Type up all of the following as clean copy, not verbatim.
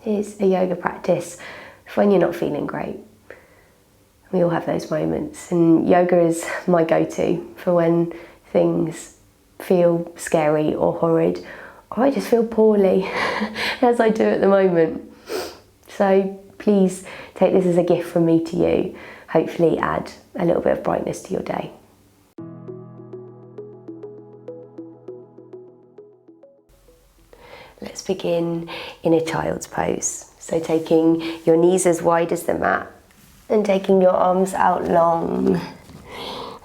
is a yoga practice for when you're not feeling great. We all have those moments, and yoga is my go-to for when things feel scary or horrid, or I just feel poorly, as I do at the moment. So please take this as a gift from me to you. Hopefully add a little bit of brightness to your day. Let's begin in a child's pose. So taking your knees as wide as the mat and taking your arms out long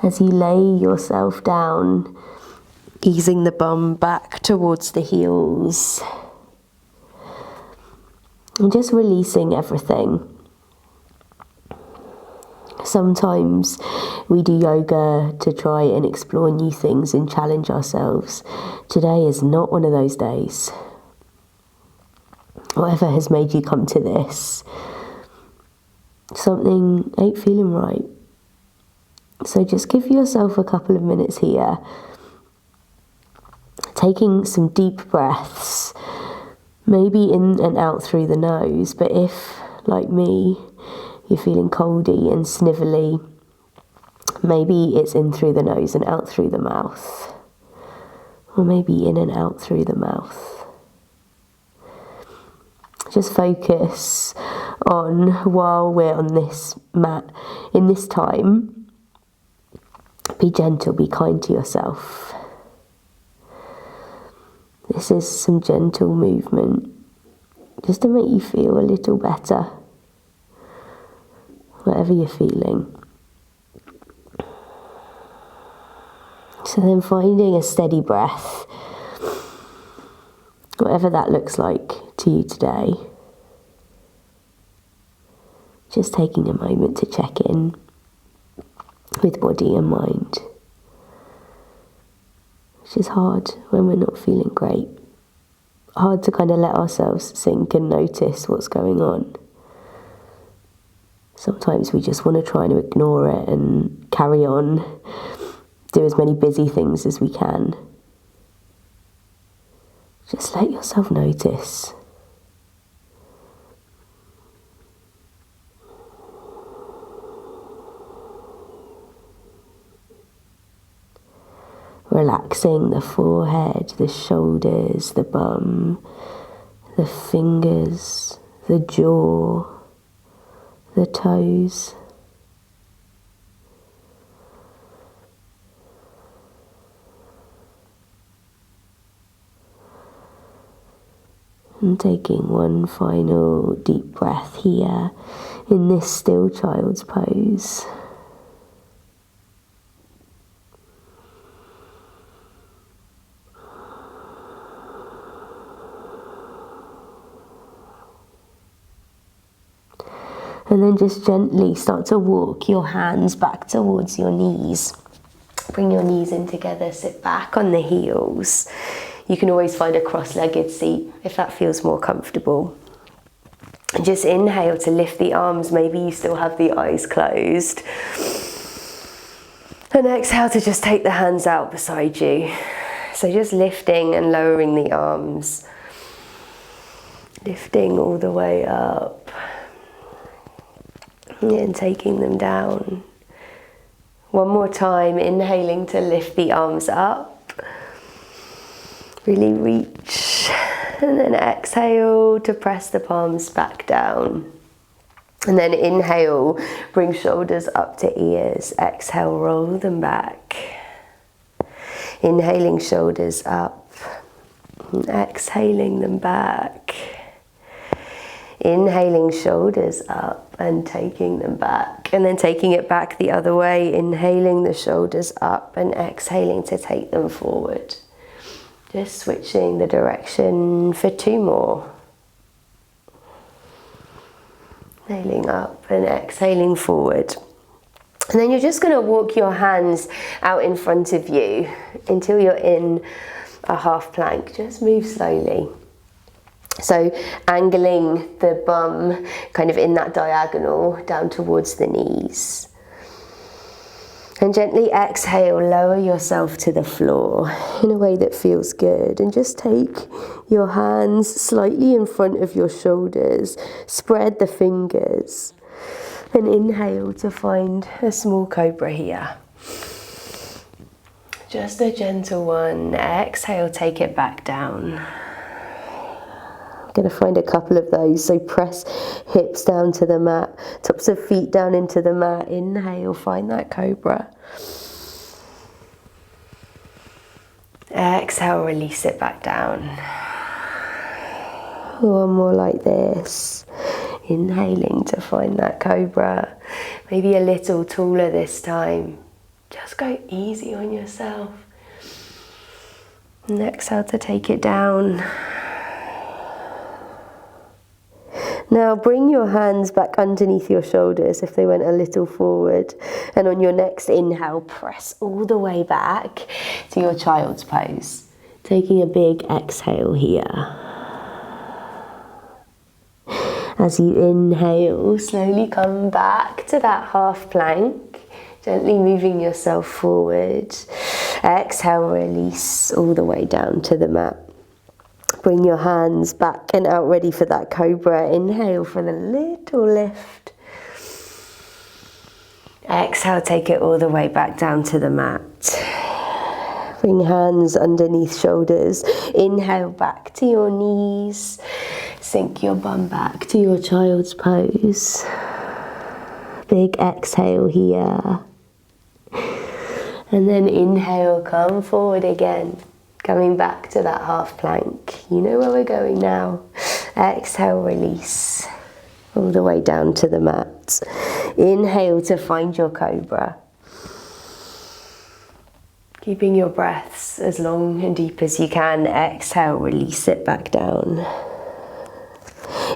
as you lay yourself down, easing the bum back towards the heels and just releasing everything. Sometimes we do yoga to try and explore new things and challenge ourselves. Today is not one of those days. Whatever has made you come to this, something ain't feeling right. So just give yourself a couple of minutes here, taking some deep breaths, maybe in and out through the nose, but if, like me, you're feeling coldy and snivelly, maybe it's in through the nose and out through the mouth, or maybe in and out through the mouth. Just focus on, while we're on this mat, in this time, be gentle, be kind to yourself. This is some gentle movement, just to make you feel a little better, whatever you're feeling. So then finding a steady breath, whatever that looks like to you today. Just taking a moment to check in with body and mind, which is hard when we're not feeling great. Hard to kind of let ourselves sink and notice what's going on. Sometimes we just want to try and ignore it and carry on, do as many busy things as we can. Just let yourself notice. Relaxing the forehead, the shoulders, the bum, the fingers, the jaw, the toes. And taking one final deep breath here in this still child's pose. And then just gently start to walk your hands back towards your knees. Bring your knees in together, sit back on the heels. You can always find a cross-legged seat if that feels more comfortable. And just inhale to lift the arms. Maybe you still have the eyes closed. And exhale to just take the hands out beside you. So just lifting and lowering the arms. Lifting all the way up. And taking them down. One more time, inhaling to lift the arms up. Really reach, and then exhale to press the palms back down. And then inhale, bring shoulders up to ears. Exhale, roll them back. Inhaling, shoulders up. And exhaling them back. Inhaling, shoulders up and taking them back. And then taking it back the other way. Inhaling the shoulders up and exhaling to take them forward. Just switching the direction for 2 more. Inhaling up and exhaling forward. And then you're just going to walk your hands out in front of you until you're in a half plank. Just move slowly. So angling the bum kind of in that diagonal down towards the knees. And gently exhale, lower yourself to the floor in a way that feels good. And just take your hands slightly in front of your shoulders. Spread the fingers. And inhale to find a small cobra here. Just a gentle one. Exhale, take it back down. Going to find a couple of those, so press hips down to the mat, tops of feet down into the mat. Inhale, find that cobra. Exhale, release it back down. One more like this. Inhaling to find that cobra. Maybe a little taller this time. Just go easy on yourself. And exhale to take it down. Now bring your hands back underneath your shoulders if they went a little forward. And on your next inhale, press all the way back to your child's pose. Taking a big exhale here. As you inhale, slowly come back to that half plank, gently moving yourself forward. Exhale, release all the way down to the mat. Bring your hands back and out ready for that cobra. Inhale for the little lift. Exhale, take it all the way back down to the mat. Bring hands underneath shoulders. Inhale back to your knees. Sink your bum back to your child's pose. Big exhale here. And then inhale, come forward again. Coming back to that half plank. You know where we're going now. Exhale, release. All the way down to the mat. Inhale to find your cobra. Keeping your breaths as long and deep as you can. Exhale, release it back down.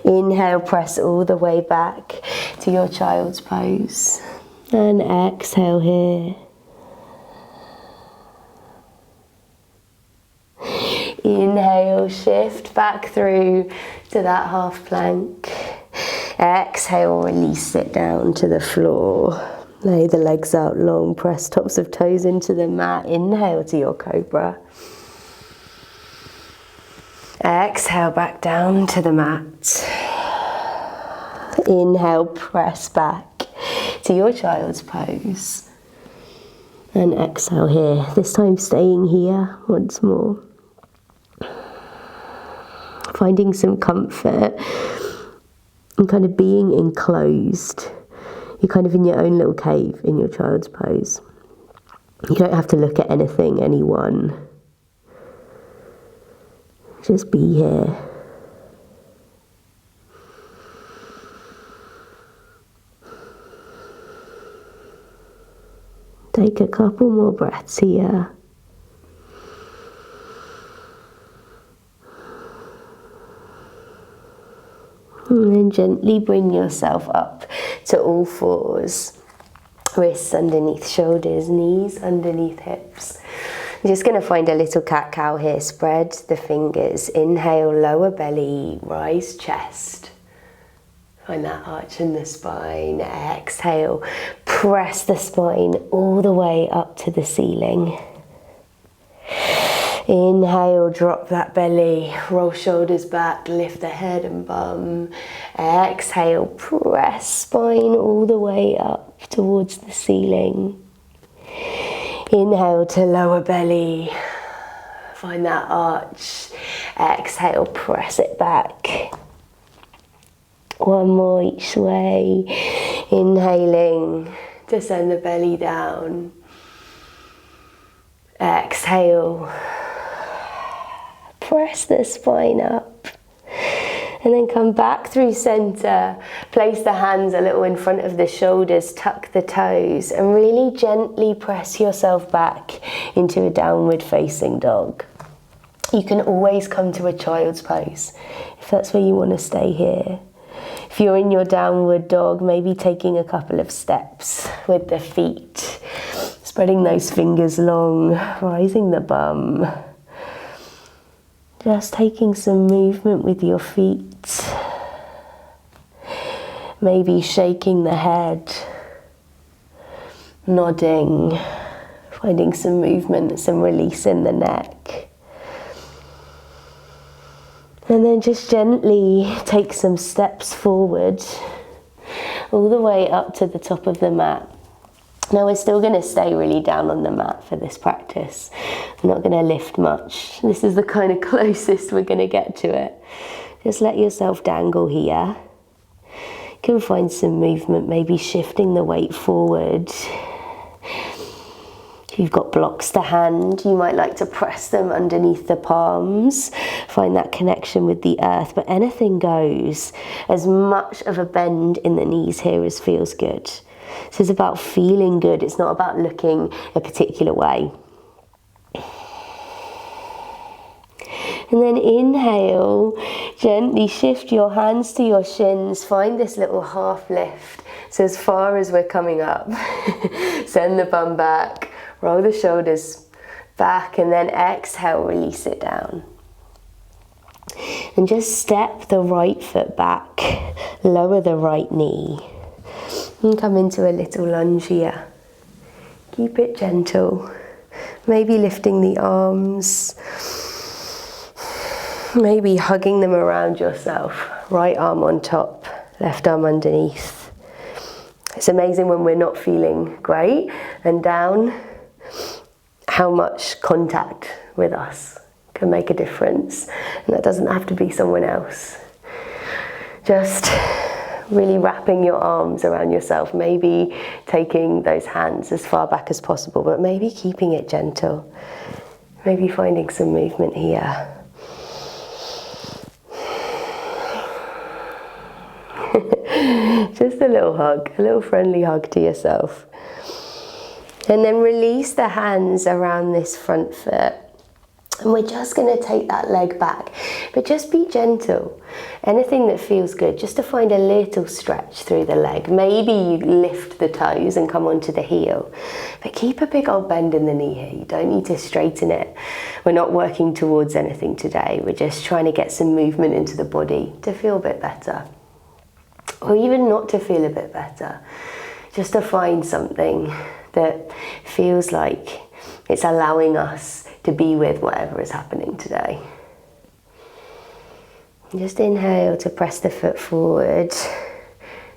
Inhale, press all the way back to your child's pose. And exhale here. Inhale, shift back through to that half plank. Exhale, release it down to the floor. Lay the legs out long, press tops of toes into the mat. Inhale to your cobra. Exhale, back down to the mat. Inhale, press back to your child's pose. And exhale here, this time staying here once more. Finding some comfort and kind of being enclosed. You're kind of in your own little cave in your child's pose. You don't have to look at anything, anyone. Just be here. Take a couple more breaths here. And then gently bring yourself up to all fours. Wrists underneath shoulders, knees underneath hips. I'm just going to find a little cat-cow here. Spread the fingers. Inhale, lower belly, rise chest. Find that arch in the spine. Exhale, press the spine all the way up to the ceiling. Inhale, drop that belly, roll shoulders back, lift the head and bum. Exhale, press spine all the way up towards the ceiling. Inhale to lower belly, find that arch. Exhale, press it back. One more each way. Inhaling to send the belly down. Exhale. Press the spine up. And then come back through center. Place the hands a little in front of the shoulders. Tuck the toes. And really gently press yourself back into a downward facing dog. You can always come to a child's pose if that's where you want to stay here. If you're in your downward dog, maybe taking a couple of steps with the feet. Spreading those fingers long, rising the bum. Just taking some movement with your feet. Maybe shaking the head. nodding, finding some movement, some release in the neck. And then just gently take some steps forward, all the way up to the top of the mat. Now we're still going to stay really down on the mat for this practice. I'm not going to lift much. This is the kind of closest we're going to get to it. Just let yourself dangle here. You can find some movement, maybe shifting the weight forward. If you've got blocks to hand, you might like to press them underneath the palms. Find that connection with the earth, but anything goes. As much of a bend in the knees here as feels good. So it's about feeling good, it's not about looking a particular way. And then inhale, gently shift your hands to your shins, find this little half lift. So as far as we're coming up, send the bum back, roll the shoulders back, and then exhale, release it down. And just step the right foot back, lower the right knee. And come into a little lunge here. Keep it gentle. Maybe lifting the arms. Maybe hugging them around yourself. Right arm on top, left arm underneath. It's amazing when we're not feeling great and down, how much contact with us can make a difference. And that doesn't have to be someone else. Just really wrapping your arms around yourself, maybe taking those hands as far back as possible, but maybe keeping it gentle. Maybe finding some movement here. Just a little hug, a little friendly hug to yourself. And then release the hands around this front foot. And we're just going to take that leg back, but just be gentle. Anything that feels good, just to find a little stretch through the leg. Maybe you lift the toes and come onto the heel, but keep a big old bend in the knee here. You don't need to straighten it. We're not working towards anything today. We're just trying to get some movement into the body to feel a bit better. Or even not to feel a bit better. Just to find something that feels like it's allowing us to be with whatever is happening today. Just inhale to press the foot forward,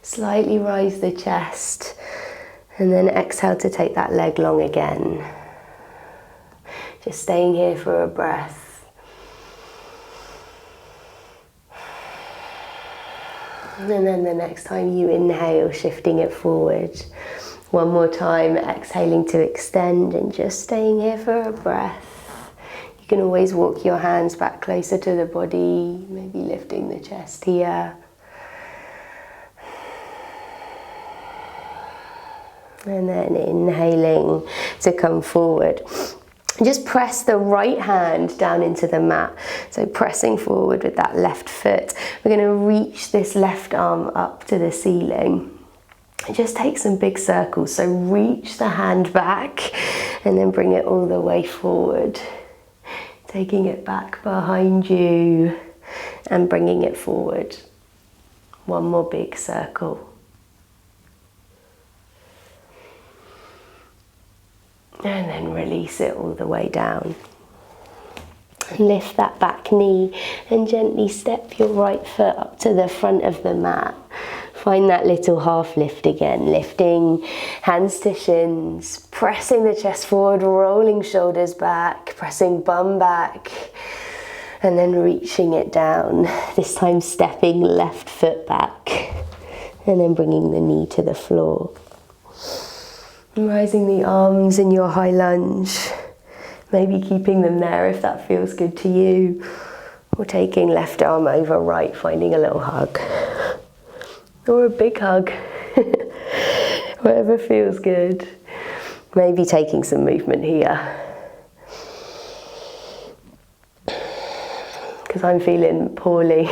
slightly rise the chest, and then exhale to take that leg long again. Just staying here for a breath. And then the next time you inhale, shifting it forward. One more time, exhaling to extend and just staying here for a breath. You can always walk your hands back closer to the body, maybe lifting the chest here. And then inhaling to come forward. Just press the right hand down into the mat. So pressing forward with that left foot. We're going to reach this left arm up to the ceiling. Just take some big circles. So reach the hand back and then bring it all the way forward. Taking it back behind you and bringing it forward. One more big circle. And then release it all the way down. Lift that back knee and gently step your right foot up to the front of the mat. Find that little half lift again, lifting hands to shins, pressing the chest forward, rolling shoulders back, pressing bum back, and then reaching it down. This time stepping left foot back, and then bringing the knee to the floor. Rising the arms in your high lunge, maybe keeping them there if that feels good to you, or taking left arm over right, finding a little hug. Or a big hug, whatever feels good. Maybe taking some movement here. Because I'm feeling poorly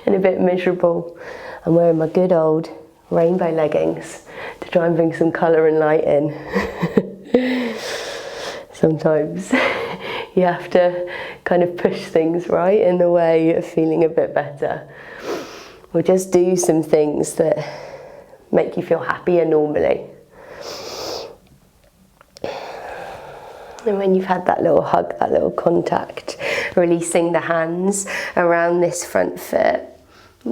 and a bit miserable. I'm wearing my good old rainbow leggings to try and bring some colour and light in. Sometimes you have to kind of push things right in the way of feeling a bit better. Or just do some things that make you feel happier normally. And when you've had that little hug, that little contact, releasing the hands around this front foot.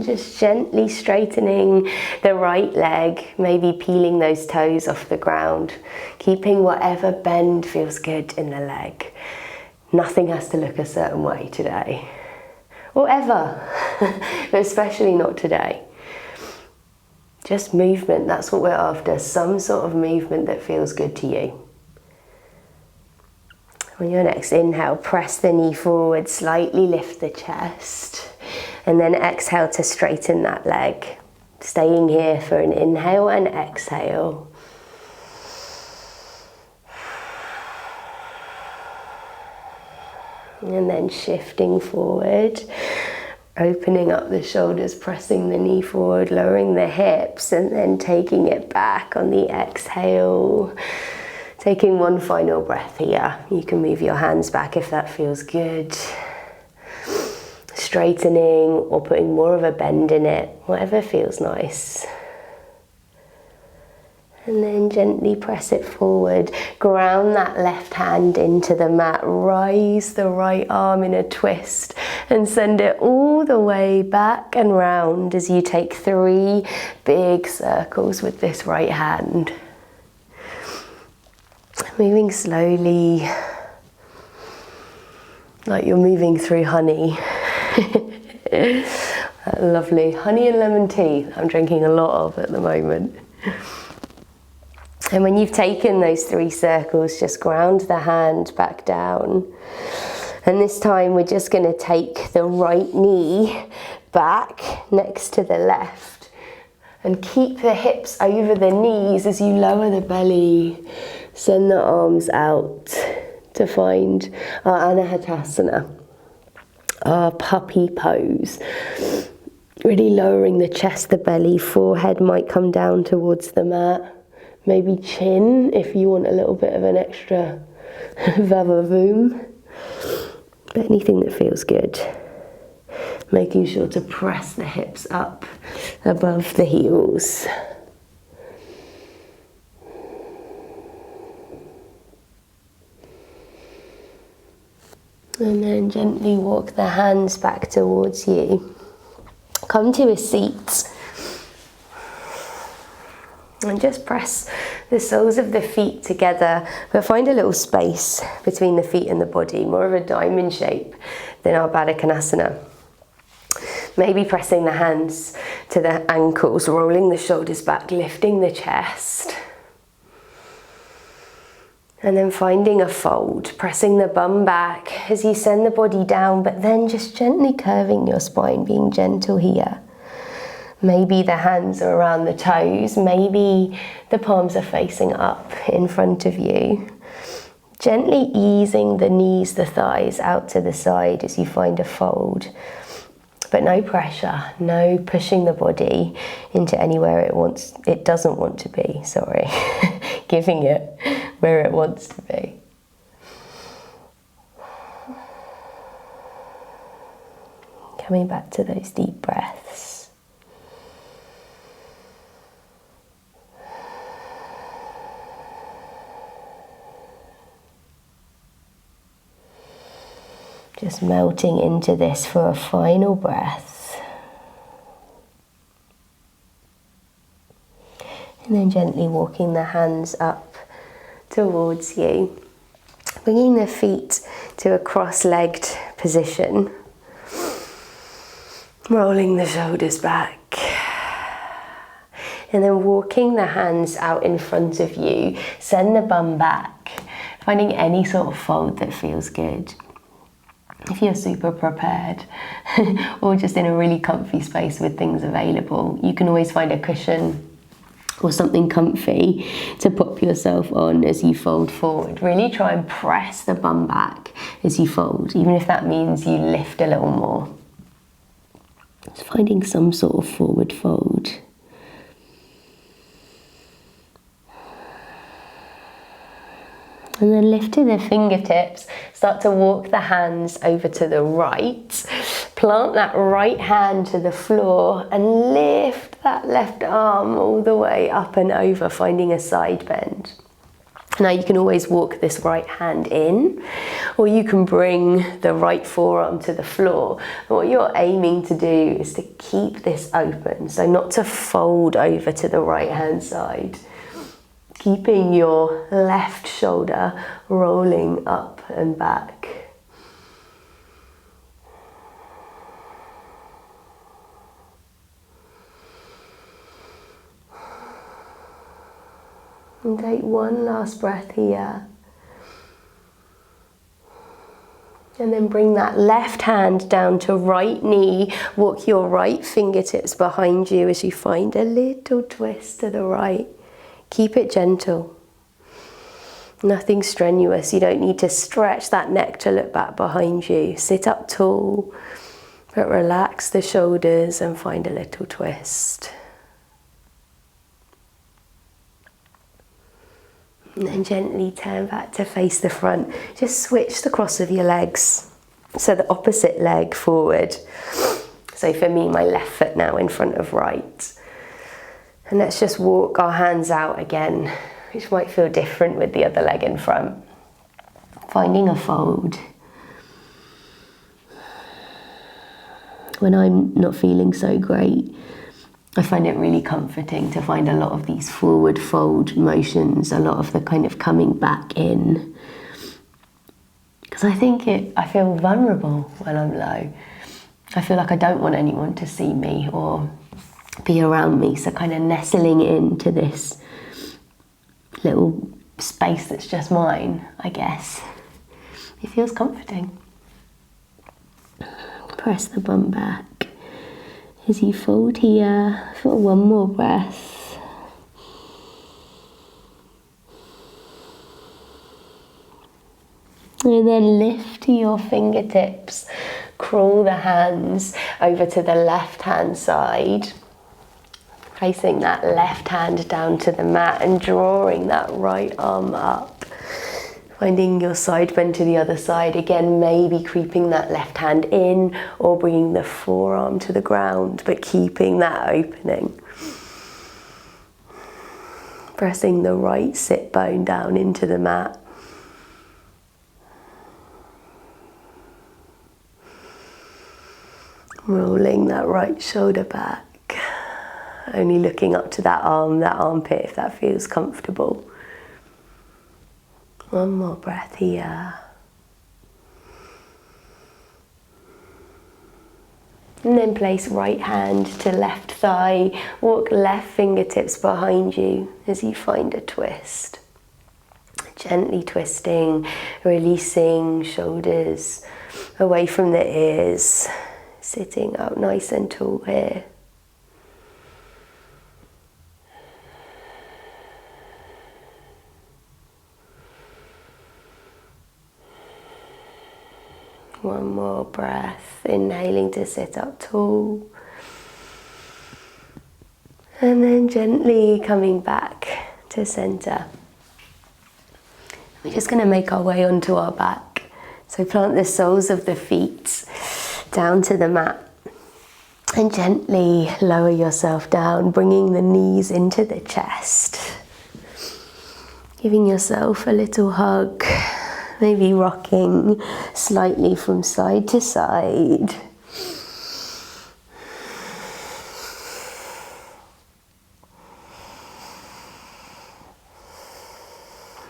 Just gently straightening the right leg, maybe peeling those toes off the ground, keeping whatever bend feels good in the leg. Nothing has to look a certain way today, or ever, but especially not today. Just movement, that's what we're after, some sort of movement that feels good to you. On your next inhale, press the knee forward, slightly lift the chest. And then exhale to straighten that leg. Staying here for an inhale and exhale. And then shifting forward, opening up the shoulders, pressing the knee forward, lowering the hips, and then taking it back on the exhale. Taking one final breath here. You can move your hands back if that feels good. Straightening or putting more of a bend in it, whatever feels nice. And then gently press it forward, ground that left hand into the mat, rise the right arm in a twist and send it all the way back and round as you take 3 big circles with this right hand. Moving slowly, like you're moving through honey. Lovely honey and lemon tea I'm drinking a lot of at the moment. And when you've taken those 3 circles, just ground the hand back down. And this time we're just going to take the right knee back next to the left and keep the hips over the knees as you lower the belly. Send the arms out to find our Anahatasana. Our puppy pose, really lowering the chest, the belly, forehead might come down towards the mat, maybe chin if you want a little bit of an extra va-va-voom, but anything that feels good. Making sure to press the hips up above the heels. And then gently walk the hands back towards you. Come to a seat. And just press the soles of the feet together, but find a little space between the feet and the body, more of a diamond shape than our Baddha Konasana. Maybe pressing the hands to the ankles, rolling the shoulders back, lifting the chest. And then finding a fold, pressing the bum back as you send the body down, but then just gently curving your spine, being gentle here. Maybe the hands are around the toes, maybe the palms are facing up in front of you. Gently easing the knees, the thighs out to the side as you find a fold. But no pressure, no pushing the body into anywhere it doesn't want to be, sorry. Giving it where it wants to be. Coming back to those deep breaths. Just melting into this for a final breath. And then gently walking the hands up towards you. Bringing the feet to a cross-legged position. Rolling the shoulders back. And then walking the hands out in front of you. Send the bum back. Finding any sort of fold that feels good. If you're super prepared or just in a really comfy space with things available, you can always find a cushion or something comfy to pop yourself on as you fold forward. Really try and press the bum back as you fold, even if that means you lift a little more. Just finding some sort of forward fold. And then lift to the fingertips, start to walk the hands over to the right. Plant that right hand to the floor and lift that left arm all the way up and over, finding a side bend. Now you can always walk this right hand in, or you can bring the right forearm to the floor. And what you're aiming to do is to keep this open, so not to fold over to the right hand side. Keeping your left shoulder rolling up and back. And take one last breath here. And then bring that left hand down to right knee. Walk your right fingertips behind you as you find a little twist to the right. Keep it gentle. Nothing strenuous. You don't need to stretch that neck to look back behind you. Sit up tall, but relax the shoulders and find a little twist. And then gently turn back to face the front. Just switch the cross of your legs. So the opposite leg forward. So for me, my left foot now in front of right. And let's just walk our hands out again, which might feel different with the other leg in front. Finding a fold. When I'm not feeling so great, I find it really comforting to find a lot of these forward fold motions, a lot of the kind of coming back in. Because I feel vulnerable when I'm low. I feel like I don't want anyone to see me or be around me, so kind of nestling into this little space that's just mine, I guess. It feels comforting. Press the bum back. As you fold here for one more breath. And then lift your fingertips, crawl the hands over to the left hand side, placing that left hand down to the mat and drawing that right arm up. Finding your side bend to the other side. Again, maybe creeping that left hand in or bringing the forearm to the ground, but keeping that opening. Pressing the right sit bone down into the mat. Rolling that right shoulder back. Only looking up to that armpit if that feels comfortable. One more breath here. And then place right hand to left thigh. Walk left fingertips behind you as you find a twist. Gently twisting, releasing shoulders away from the ears. Sitting up nice and tall here. One more breath, inhaling to sit up tall. And then gently coming back to center. We're just going to make our way onto our back. So plant the soles of the feet down to the mat. And gently lower yourself down, bringing the knees into the chest. Giving yourself a little hug. Maybe rocking slightly from side to side.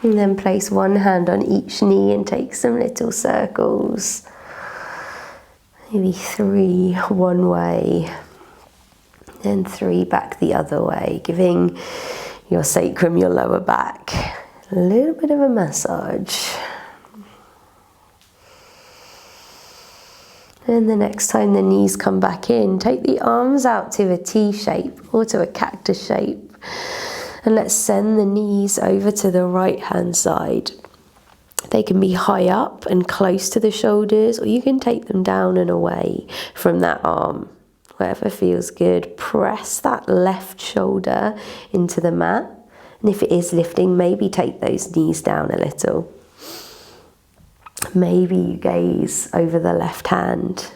And then place one hand on each knee and take some little circles. Maybe 3 one way, then 3 back the other way, giving your sacrum, your lower back, a little bit of a massage. And the next time the knees come back in, take the arms out to a T shape or to a cactus shape. And let's send the knees over to the right hand side. They can be high up and close to the shoulders, or you can take them down and away from that arm. Whatever feels good. Press that left shoulder into the mat. And if it is lifting, maybe take those knees down a little. Maybe you gaze over the left hand.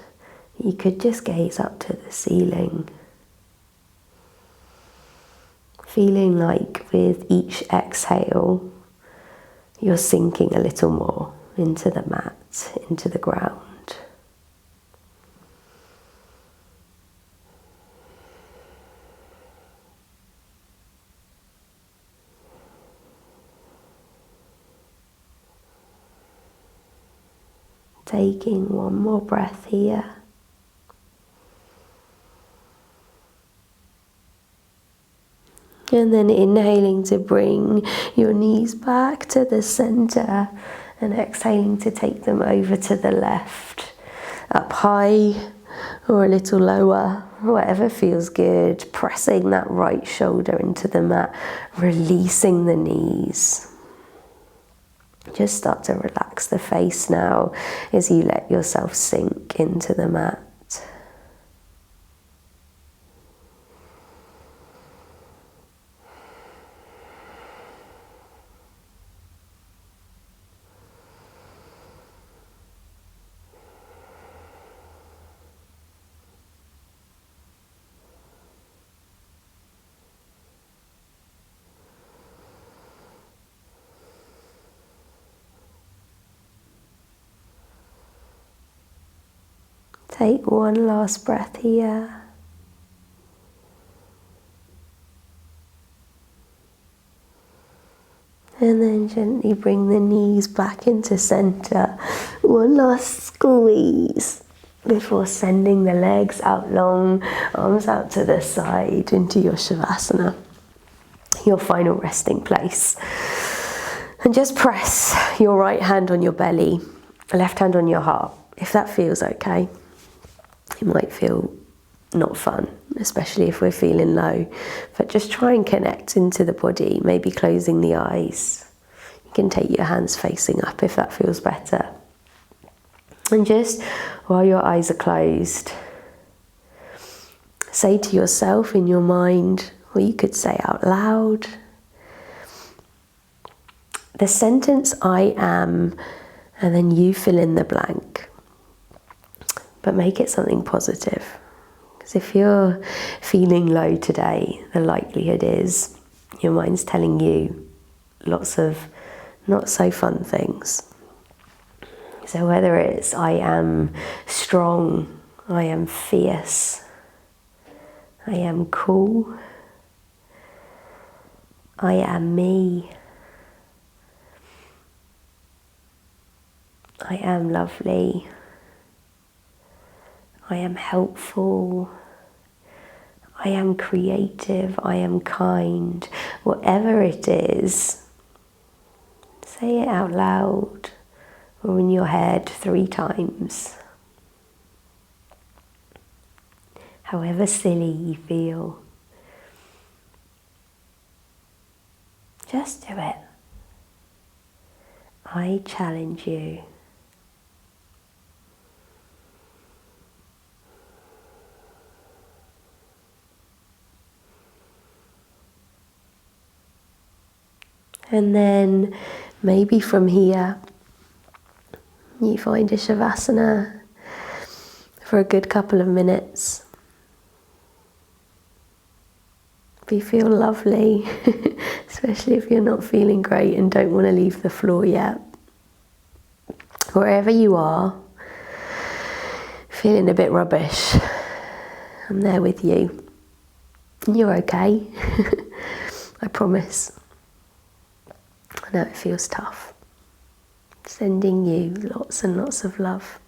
You could just gaze up to the ceiling. Feeling like with each exhale, you're sinking a little more into the mat, into the ground. Taking one more breath here. And then inhaling to bring your knees back to the center and exhaling to take them over to the left, up high or a little lower, whatever feels good. Pressing that right shoulder into the mat, releasing the knees. Just start to relax the face now as you let yourself sink into the mat. Take one last breath here. And then gently bring the knees back into center. One last squeeze before sending the legs out long, arms out to the side into your Shavasana, your final resting place. And just press your right hand on your belly, left hand on your heart, if that feels okay. It might feel not fun, especially if we're feeling low, but just try and connect into the body, maybe closing the eyes. You can take your hands facing up if that feels better. And just while your eyes are closed, say to yourself in your mind, or you could say out loud, the sentence I am, and then you fill in the blank. But make it something positive. Because if you're feeling low today, the likelihood is your mind's telling you lots of not so fun things. So whether it's I am strong, I am fierce, I am cool, I am me, I am lovely, I am helpful, I am creative, I am kind, whatever it is, say it out loud or in your head 3 times. However silly you feel, just do it. I challenge you. And then maybe from here, you find a Shavasana for a good couple of minutes. If you feel lovely, especially if you're not feeling great and don't want to leave the floor yet. Wherever you are, feeling a bit rubbish, I'm there with you. You're okay, I promise. I know it feels tough. Sending you lots and lots of love.